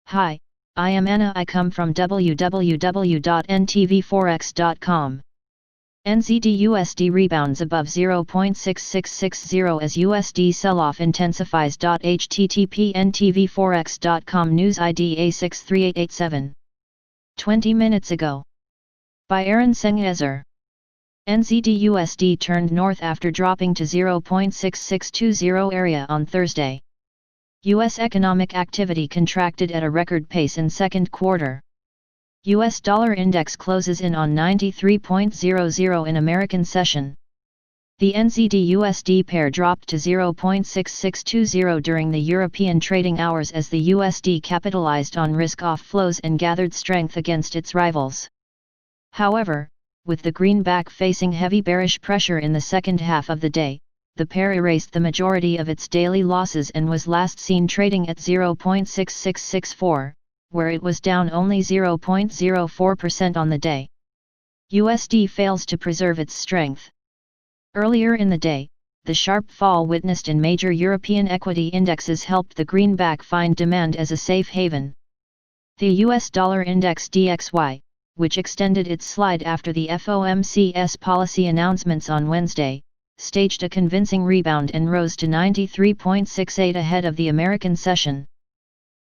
Hi, I am Anna. I come from www.ntvforex.com. NZD USD rebounds above 0.6660 as USD selloff intensifies. http ntvforex.com News ID A63887. 20 minutes ago. By Aaron Senghezer. NZD USD turned north after dropping to 0.6620 area on Thursday. U.S. economic activity contracted at a record pace in second quarter. U.S. dollar index closes in on 93.00 in American session. The NZD USD pair dropped to 0.6620 during the European trading hours as the USD capitalized on risk-off flows and gathered strength against its rivals. However, with the greenback facing heavy bearish pressure in the second half of the day, the pair erased the majority of its daily losses and was last seen trading at 0.6664, where it was down only 0.04% on the day. USD fails to preserve its strength. Earlier in the day, the sharp fall witnessed in major European equity indexes helped the greenback find demand as a safe haven. The US dollar index DXY, which extended its slide after the FOMC's policy announcements on Wednesday, staged a convincing rebound and rose to 93.68 ahead of the American session.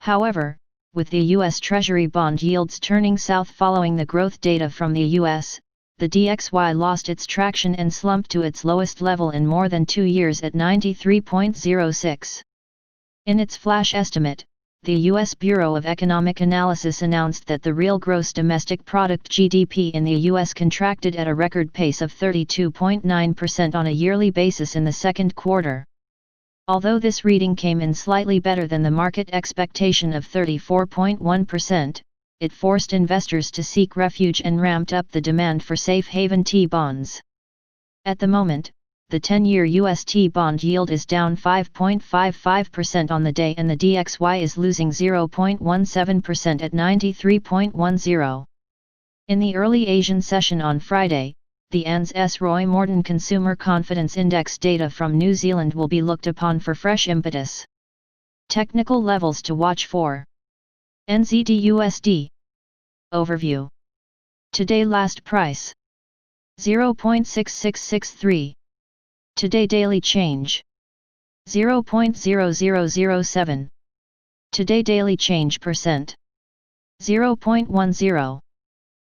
However, with the U.S. Treasury bond yields turning south following the growth data from the U.S., the DXY lost its traction and slumped to its lowest level in more than 2 years at 93.06. In its flash estimate, the U.S. Bureau of Economic Analysis announced that the real gross domestic product (GDP) in the U.S. contracted at a record pace of 32.9% on a yearly basis in the second quarter. Although this reading came in slightly better than the market expectation of 34.1%, it forced investors to seek refuge and ramped up the demand for safe haven T-bonds. At the moment, the 10-year US T-bond yield is down 5.55% on the day and the DXY is losing 0.17% at 93.10. In the early Asian session on Friday, the ANZ's Roy Morton Consumer Confidence Index data from New Zealand will be looked upon for fresh impetus. Technical levels to watch for. NZD USD. Overview. Today last price. 0.6663. Today daily change. 0.0007. Today daily change percent. 0.10.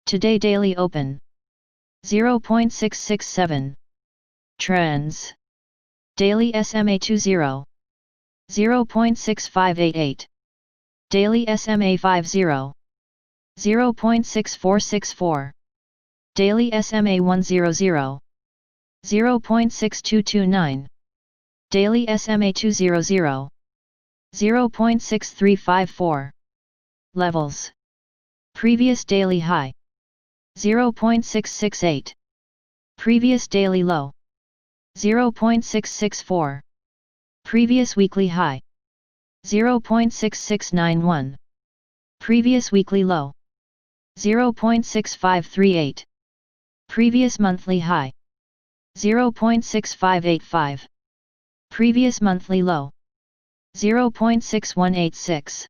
Today daily open. 0.667. Trends. Daily SMA 20. 0.6588. Daily SMA 50. 0.6464. Daily SMA 100. 0.6229. Daily SMA 200. 0.6354. Levels. Previous daily high. 0.668. Previous daily low. 0.664. Previous weekly high. 0.6691. Previous weekly low. 0.6538. Previous monthly high. 0.6585. Previous monthly low. 0.6186.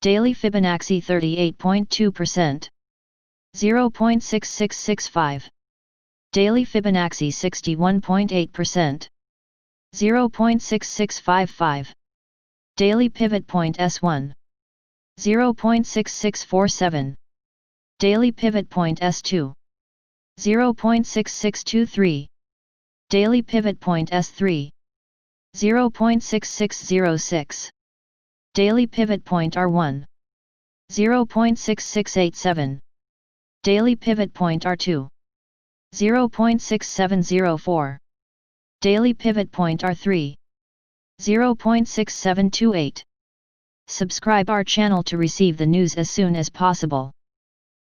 Daily Fibonacci 38.2%. 0.6665. Daily Fibonacci 61.8%. 0.6655. Daily Pivot Point S1. 0.6647. Daily Pivot Point S2. 0.6623. Daily Pivot Point S3. 0.6606. Daily Pivot Point R1. 0.6687. Daily Pivot Point R2. 0.6704. Daily Pivot Point R3. 0.6728. Subscribe our channel to receive the news as soon as possible.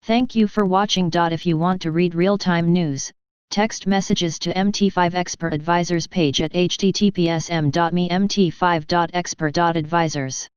Thank you for watching. If you want to read real-time news, text messages to MT5 Expert Advisors page at https://m.me/mt5.expert.advisors.